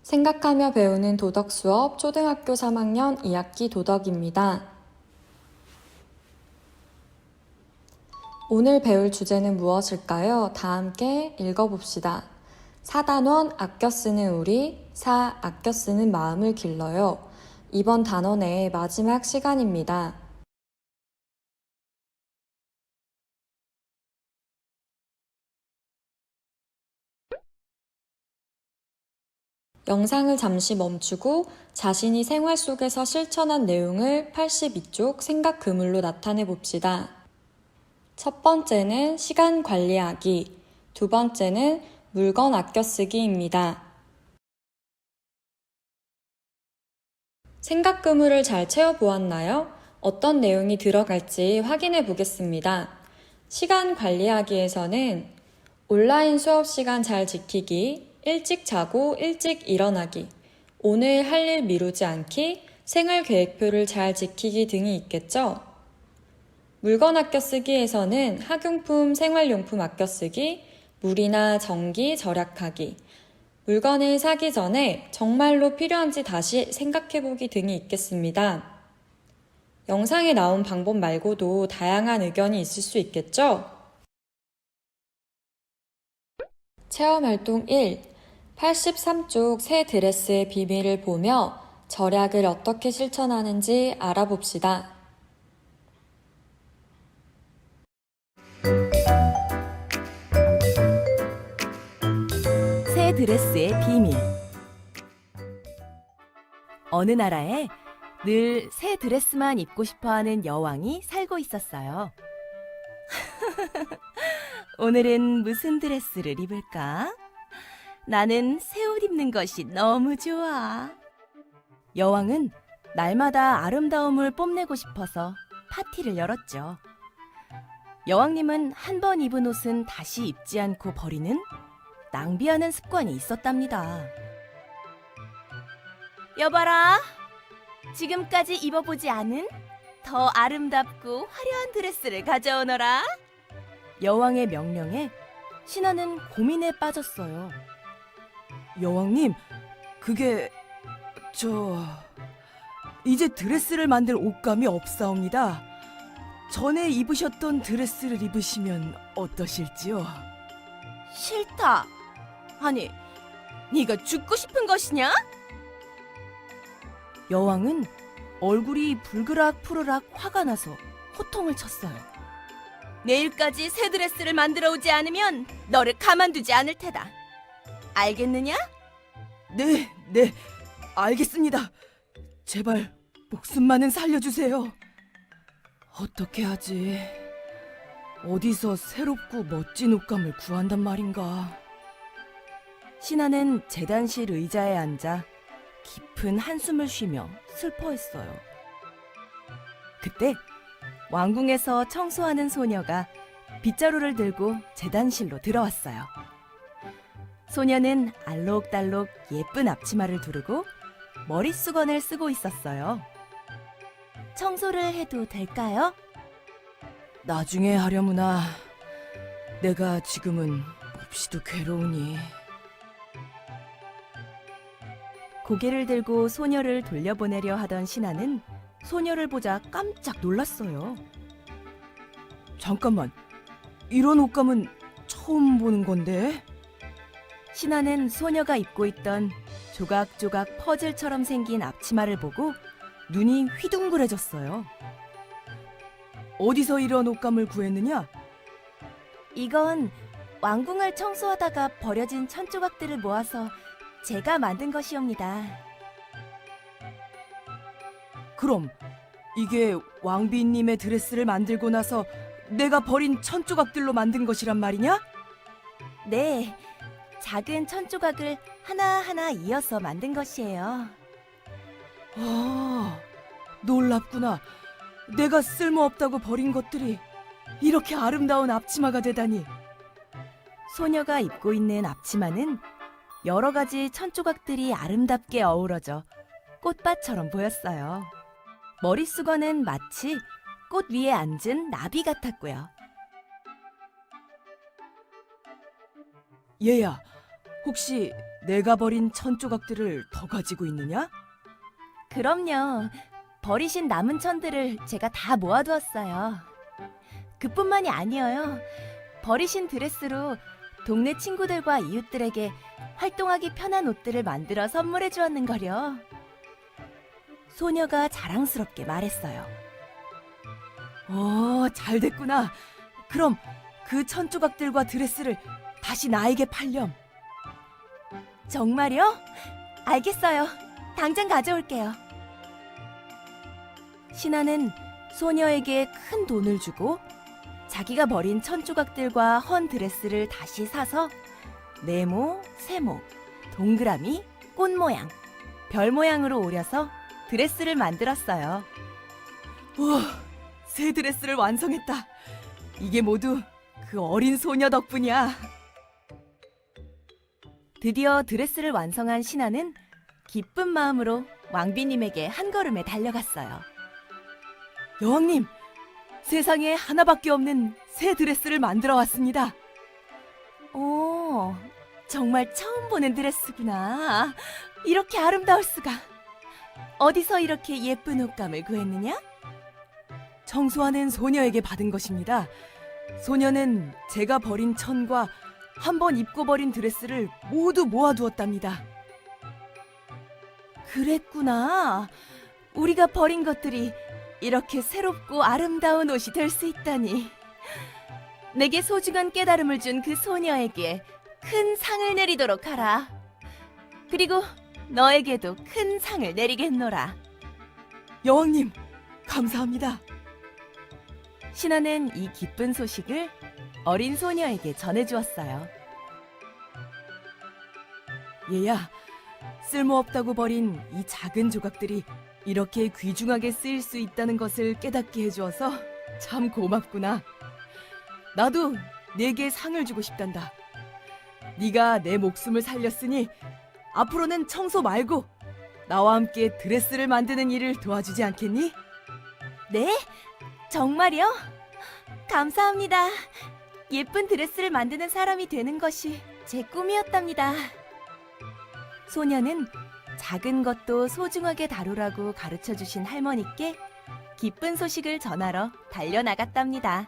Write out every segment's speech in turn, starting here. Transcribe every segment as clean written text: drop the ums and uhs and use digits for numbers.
생각하며 배우는 도덕 수업 초등학교 3학년 2학기 도덕입니다. 오늘 배울 주제는 무엇일까요? 다 함께 읽어봅시다. 4단원 아껴 쓰는 우리, 4. 아껴 쓰는 마음을 길러요. 이번 단원의 마지막 시간입니다. 영상을 잠시 멈추고 자신이 생활 속에서 실천한 내용을 82쪽 생각 그물로 나타내 봅시다. 첫 번째는 시간 관리하기, 두 번째는 물건 아껴 쓰기입니다. 생각 그물을 잘 채워보았나요? 어떤 내용이 들어갈지 확인해 보겠습니다. 시간 관리하기에서는 온라인 수업 시간 잘 지키기, 일찍 자고 일찍 일어나기, 오늘 할 일 미루지 않기, 생활 계획표를 잘 지키기 등이 있겠죠? 물건 아껴 쓰기에서는 학용품, 생활용품 아껴 쓰기, 물이나 전기 절약하기, 물건을 사기 전에 정말로 필요한지 다시 생각해보기 등이 있겠습니다. 영상에 나온 방법 말고도 다양한 의견이 있을 수 있겠죠? 체험활동 1. 83쪽 새 드레스의 비밀을 보며 절약을 어떻게 실천하는지 알아봅시다. 새 드레스의 비밀. 어느 나라에 늘 새 드레스만 입고 싶어하는 여왕이 살고 있었어요. 오늘은 무슨 드레스를 입을까? 나는 새 옷 입는 것이 너무 좋아. 여왕은 날마다 아름다움을 뽐내고 싶어서 파티를 열었죠. 여왕님은 한 번 입은 옷은 다시 입지 않고 버리는 낭비하는 습관이 있었답니다. 여봐라, 지금까지 입어보지 않은 더 아름답고 화려한 드레스를 가져오너라. 여왕의 명령에 신하는 고민에 빠졌어요. 여왕님, 그게 이제 드레스를 만들 옷감이 없사옵니다. 전에 입으셨던 드레스를 입으시면 어떠실지요? 싫다. 아니, 네가 죽고 싶은 것이냐? 여왕은 얼굴이 불그락 푸르락 화가 나서 호통을 쳤어요. 내일까지 새 드레스를 만들어 오지 않으면 너를 가만두지 않을 테다. 알겠느냐? 네, 알겠습니다. 제발 목숨만은 살려주세요. 어떻게 하지? 어디서 새롭고 멋진 옷감을 구한단 말인가? 신하는 제단실 의자에 앉아 깊은 한숨을 쉬며 슬퍼했어요. 그때 왕궁에서 청소하는 소녀가 빗자루를 들고 제단실로 들어왔어요. 소녀는 알록달록 예쁜 앞치마를 두르고 머릿수건을 쓰고 있었어요. 청소를 해도 될까요? 나중에 하려무나. 내가 지금은 몹시도 괴로우니. 고개를 들고 소녀를 돌려보내려 하던 신하는 소녀를 보자 깜짝 놀랐어요. 잠깐만, 이런 옷감은 처음 보는 건데? 신하는 소녀가 입고 있던 조각조각 퍼즐처럼 생긴 앞치마를 보고 눈이 휘둥그레졌어요. 어디서 이런 옷감을 구했느냐? 이건 왕궁을 청소하다가 버려진 천조각들을 모아서 제가 만든 것이옵니다. 그럼 이게 왕비님의 드레스를 만들고 나서 내가 버린 천조각들로 만든 것이란 말이냐? 네, 작은 천조각을 하나하나 이어서 만든 것이에요. 아, 놀랍구나. 내가 쓸모없다고 버린 것들이 이렇게 아름다운 앞치마가 되다니. 소녀가 입고 있는 앞치마는 여러 가지 천조각들이 아름답게 어우러져 꽃밭처럼 보였어요. 머릿수건은 마치 꽃 위에 앉은 나비 같았고요. 얘야, 혹시 내가 버린 천 조각들을 더 가지고 있느냐? 그럼요. 버리신 남은 천들을 제가 다 모아두었어요. 그뿐만이 아니에요. 버리신 드레스로 동네 친구들과 이웃들에게 활동하기 편한 옷들을 만들어 선물해 주었는 거려. 소녀가 자랑스럽게 말했어요. 잘 됐구나. 그럼 그 천 조각들과 드레스를 다시 나에게 팔렴. 정말요? 알겠어요. 당장 가져올게요. 신하는 소녀에게 큰 돈을 주고 자기가 버린 천 조각들과 헌 드레스를 다시 사서 네모, 세모, 동그라미, 꽃 모양, 별 모양으로 오려서 드레스를 만들었어요. 우와, 새 드레스를 완성했다. 이게 모두 그 어린 소녀 덕분이야. 드디어 드레스를 완성한 신하는 기쁜 마음으로 왕비님에게 한 걸음에 달려갔어요. 여왕님, 세상에 하나밖에 없는 새 드레스를 만들어 왔습니다. 오, 정말 처음 보는 드레스구나. 이렇게 아름다울 수가. 어디서 이렇게 예쁜 옷감을 구했느냐? 청소하는 소녀에게 받은 것입니다. 소녀는 제가 버린 천과 한 번 입고 버린 드레스를 모두 모아두었답니다. 그랬구나. 우리가 버린 것들이 이렇게 새롭고 아름다운 옷이 될 수 있다니. 내게 소중한 깨달음을 준 그 소녀에게 큰 상을 내리도록 하라. 그리고 너에게도 큰 상을 내리겠노라. 여왕님, 감사합니다. 신하는 이 기쁜 소식을 어린 소녀에게 전해주었어요. 얘야, 쓸모없다고 버린 이 작은 조각들이 이렇게 귀중하게 쓰일 수 있다는 것을 깨닫게 해주어서 참 고맙구나. 나도 네게 상을 주고 싶단다. 네가 내 목숨을 살렸으니 앞으로는 청소 말고 나와 함께 드레스를 만드는 일을 도와주지 않겠니? 네? 정말요? 감사합니다. 예쁜 드레스를 만드는 사람이 되는 것이 제 꿈이었답니다. 소녀는 작은 것도 소중하게 다루라고 가르쳐 주신 할머니께 기쁜 소식을 전하러 달려나갔답니다.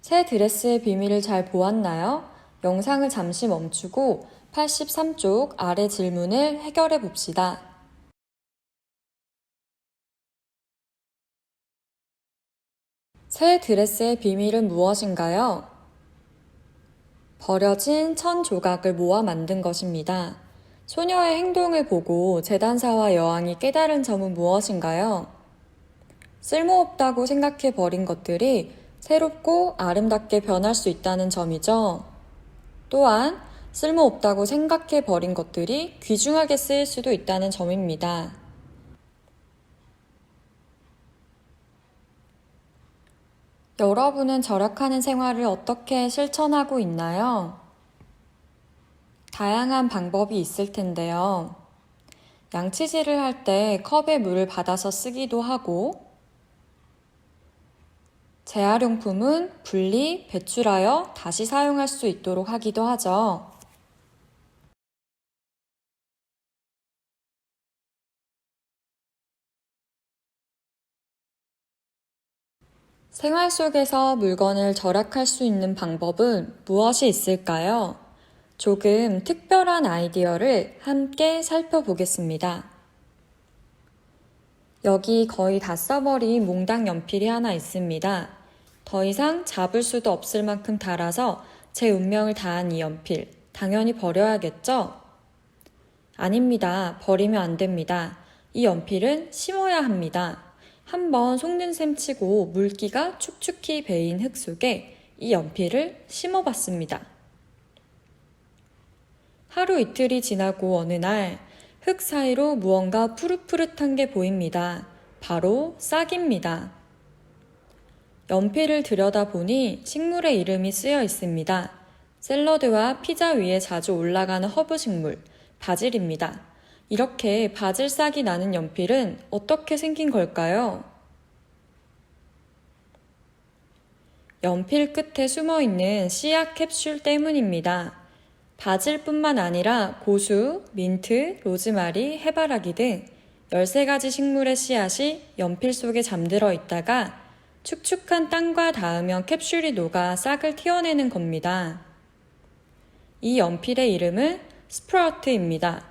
새 드레스의 비밀을 잘 보았나요? 영상을 잠시 멈추고 83쪽 아래 질문을 해결해 봅시다. 새 드레스의 비밀은 무엇인가요? 버려진 천 조각을 모아 만든 것입니다. 소녀의 행동을 보고 재단사와 여왕이 깨달은 점은 무엇인가요? 쓸모없다고 생각해 버린 것들이 새롭고 아름답게 변할 수 있다는 점이죠. 또한 쓸모없다고 생각해 버린 것들이 귀중하게 쓰일 수도 있다는 점입니다. 여러분은 절약하는 생활을 어떻게 실천하고 있나요? 다양한 방법이 있을 텐데요. 양치질을 할 때 컵에 물을 받아서 쓰기도 하고, 재활용품은 분리, 배출하여 다시 사용할 수 있도록 하기도 하죠. 생활 속에서 물건을 절약할 수 있는 방법은 무엇이 있을까요? 조금 특별한 아이디어를 함께 살펴보겠습니다. 여기 거의 다 써버린 몽당 연필이 하나 있습니다. 더 이상 잡을 수도 없을 만큼 닳아서 제 운명을 다한 이 연필, 당연히 버려야겠죠? 아닙니다. 버리면 안 됩니다. 이 연필은 심어야 합니다. 한번 속는 셈 치고 물기가 축축히 배인 흙 속에 이 연필을 심어봤습니다. 하루 이틀이 지나고 어느 날 흙 사이로 무언가 푸릇푸릇한 게 보입니다. 바로 싹입니다. 연필을 들여다보니 식물의 이름이 쓰여 있습니다. 샐러드와 피자 위에 자주 올라가는 허브 식물, 바질입니다. 이렇게 바질싹이 나는 연필은 어떻게 생긴 걸까요? 연필 끝에 숨어있는 씨앗 캡슐 때문입니다. 바질뿐만 아니라 고수, 민트, 로즈마리, 해바라기 등 13가지 식물의 씨앗이 연필 속에 잠들어 있다가 축축한 땅과 닿으면 캡슐이 녹아 싹을 틔워내는 겁니다. 이 연필의 이름은 스프라우트입니다.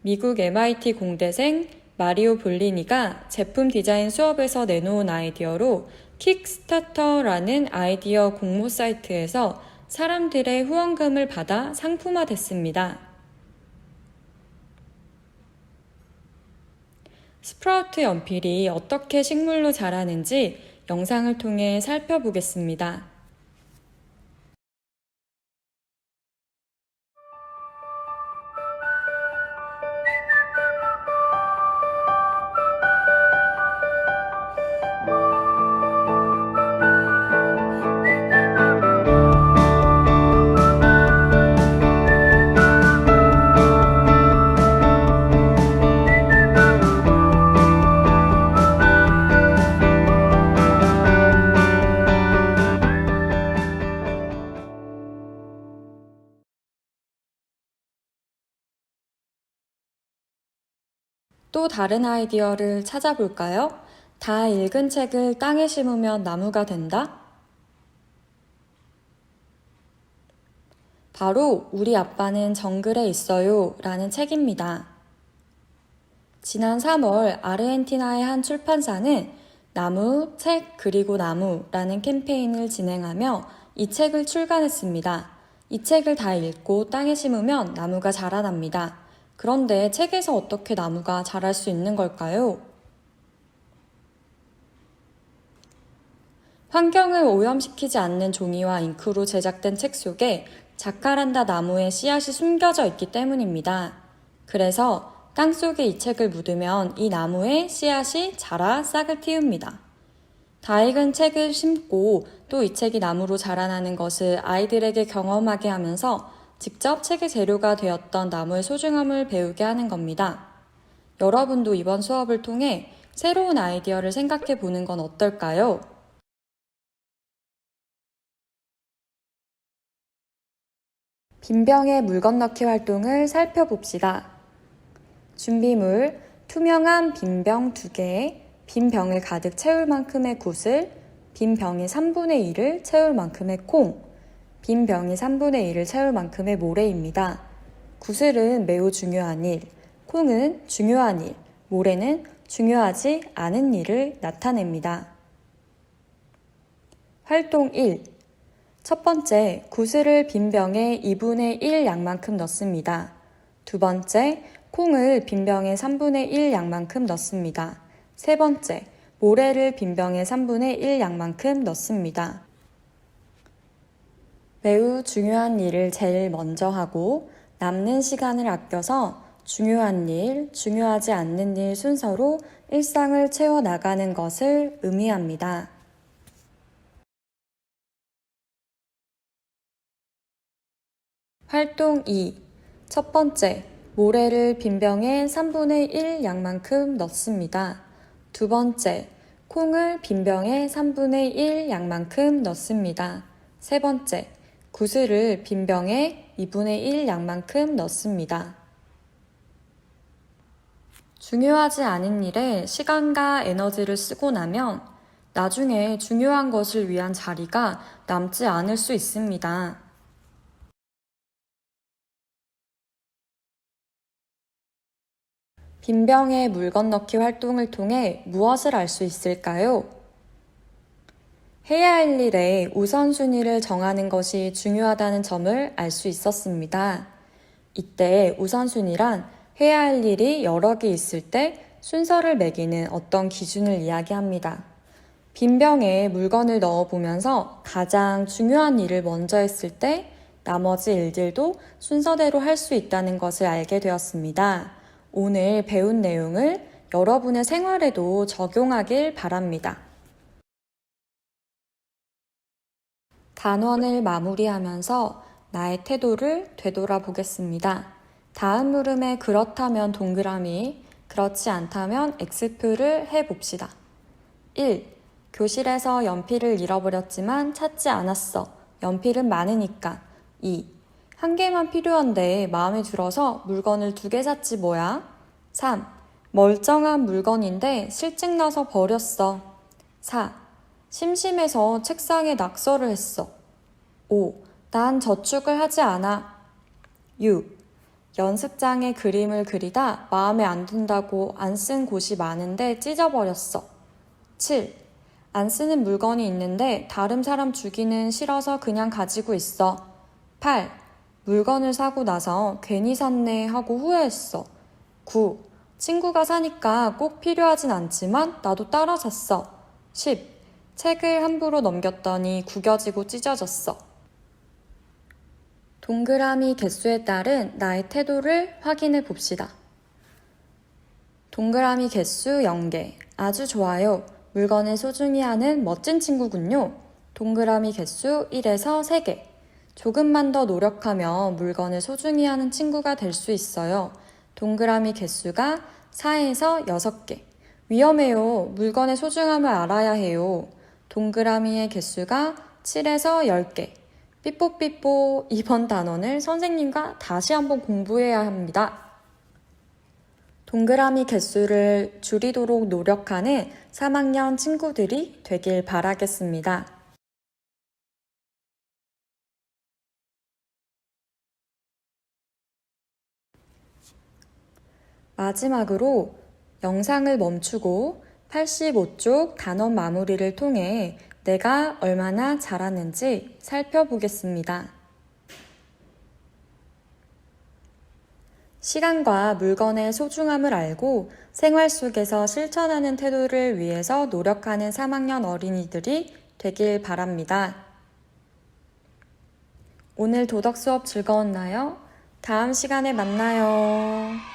미국 MIT 공대생 마리오 볼리니가 제품 디자인 수업에서 내놓은 아이디어로 킥스타터라는 아이디어 공모 사이트에서 사람들의 후원금을 받아 상품화됐습니다. 스프라우트 연필이 어떻게 식물로 자라는지 영상을 통해 살펴보겠습니다. 또 다른 아이디어를 찾아볼까요? 다 읽은 책을 땅에 심으면 나무가 된다? 바로 우리 아빠는 정글에 있어요 라는 책입니다. 지난 3월 아르헨티나의 한 출판사는 나무, 책, 그리고 나무라는 캠페인을 진행하며 이 책을 출간했습니다. 이 책을 다 읽고 땅에 심으면 나무가 자라납니다. 그런데 책에서 어떻게 나무가 자랄 수 있는 걸까요? 환경을 오염시키지 않는 종이와 잉크로 제작된 책 속에 자카란다 나무의 씨앗이 숨겨져 있기 때문입니다. 그래서 땅속에 이 책을 묻으면 이 나무의 씨앗이 자라 싹을 틔웁니다. 다 읽은 책을 심고 또 이 책이 나무로 자라나는 것을 아이들에게 경험하게 하면서 직접 책의 재료가 되었던 나무의 소중함을 배우게 하는 겁니다. 여러분도 이번 수업을 통해 새로운 아이디어를 생각해 보는 건 어떨까요? 빈병에 물 건너기 활동을 살펴봅시다. 준비물, 투명한 빈병 2개에 빈 병을 가득 채울 만큼의 굿을, 빈 병의 3분의 1을 채울 만큼의 콩, 빈 병이 3분의 1을 채울 만큼의 모래입니다. 구슬은 매우 중요한 일, 콩은 중요한 일, 모래는 중요하지 않은 일을 나타냅니다. 활동 1. 첫 번째, 구슬을 빈 병에 2분의 1 양만큼 넣습니다. 두 번째, 콩을 빈 병에 3분의 1 양만큼 넣습니다. 세 번째, 모래를 빈 병에 3분의 1 양만큼 넣습니다. 매우 중요한 일을 제일 먼저 하고 남는 시간을 아껴서 중요한 일, 중요하지 않는 일 순서로 일상을 채워나가는 것을 의미합니다. 활동 2. 첫 번째, 모래를 빈 병에 3분의 1 양만큼 넣습니다. 두 번째, 콩을 빈 병에 3분의 1 양만큼 넣습니다. 세 번째, 구슬을 빈 병에 2분의 1 양만큼 넣습니다. 중요하지 않은 일에 시간과 에너지를 쓰고 나면 나중에 중요한 것을 위한 자리가 남지 않을 수 있습니다. 빈 병에 물 건너기 활동을 통해 무엇을 알 수 있을까요? 해야 할 일에 우선순위를 정하는 것이 중요하다는 점을 알 수 있었습니다. 이때 우선순위란 해야 할 일이 여러 개 있을 때 순서를 매기는 어떤 기준을 이야기합니다. 빈 병에 물건을 넣어보면서 가장 중요한 일을 먼저 했을 때 나머지 일들도 순서대로 할 수 있다는 것을 알게 되었습니다. 오늘 배운 내용을 여러분의 생활에도 적용하길 바랍니다. 단원을 마무리하면서 나의 태도를 되돌아보겠습니다. 다음 물음에 그렇다면 동그라미, 그렇지 않다면 X표를 해봅시다. 1. 교실에서 연필을 잃어버렸지만 찾지 않았어. 연필은 많으니까. 2. 한 개만 필요한데 마음에 들어서 물건을 2개 샀지 뭐야? 3. 멀쩡한 물건인데 실증 나서 버렸어. 4. 심심해서 책상에 낙서를 했어. 5. 난 저축을 하지 않아. 6. 연습장에 그림을 그리다 마음에 안 든다고 안 쓴 곳이 많은데 찢어버렸어. 7. 안 쓰는 물건이 있는데 다른 사람 주기는 싫어서 그냥 가지고 있어. 8. 물건을 사고 나서 괜히 샀네 하고 후회했어. 9. 친구가 사니까 꼭 필요하진 않지만 나도 따라 샀어. 10. 책을 함부로 넘겼더니 구겨지고 찢어졌어. 동그라미 개수에 따른 나의 태도를 확인해 봅시다. 동그라미 개수 0개. 아주 좋아요. 물건을 소중히 하는 멋진 친구군요. 동그라미 개수 1에서 3개. 조금만 더 노력하면 물건을 소중히 하는 친구가 될 수 있어요. 동그라미 개수가 4에서 6개. 위험해요. 물건의 소중함을 알아야 해요. 동그라미의 개수가 7에서 10개. 삐뽀삐뽀, 이번 단원을 선생님과 다시 한번 공부해야 합니다. 동그라미 개수를 줄이도록 노력하는 3학년 친구들이 되길 바라겠습니다. 마지막으로 영상을 멈추고 85쪽 단원 마무리를 통해 내가 얼마나 잘하는지 살펴보겠습니다. 시간과 물건의 소중함을 알고 생활 속에서 실천하는 태도를 위해서 노력하는 3학년 어린이들이 되길 바랍니다. 오늘 도덕 수업 즐거웠나요? 다음 시간에 만나요.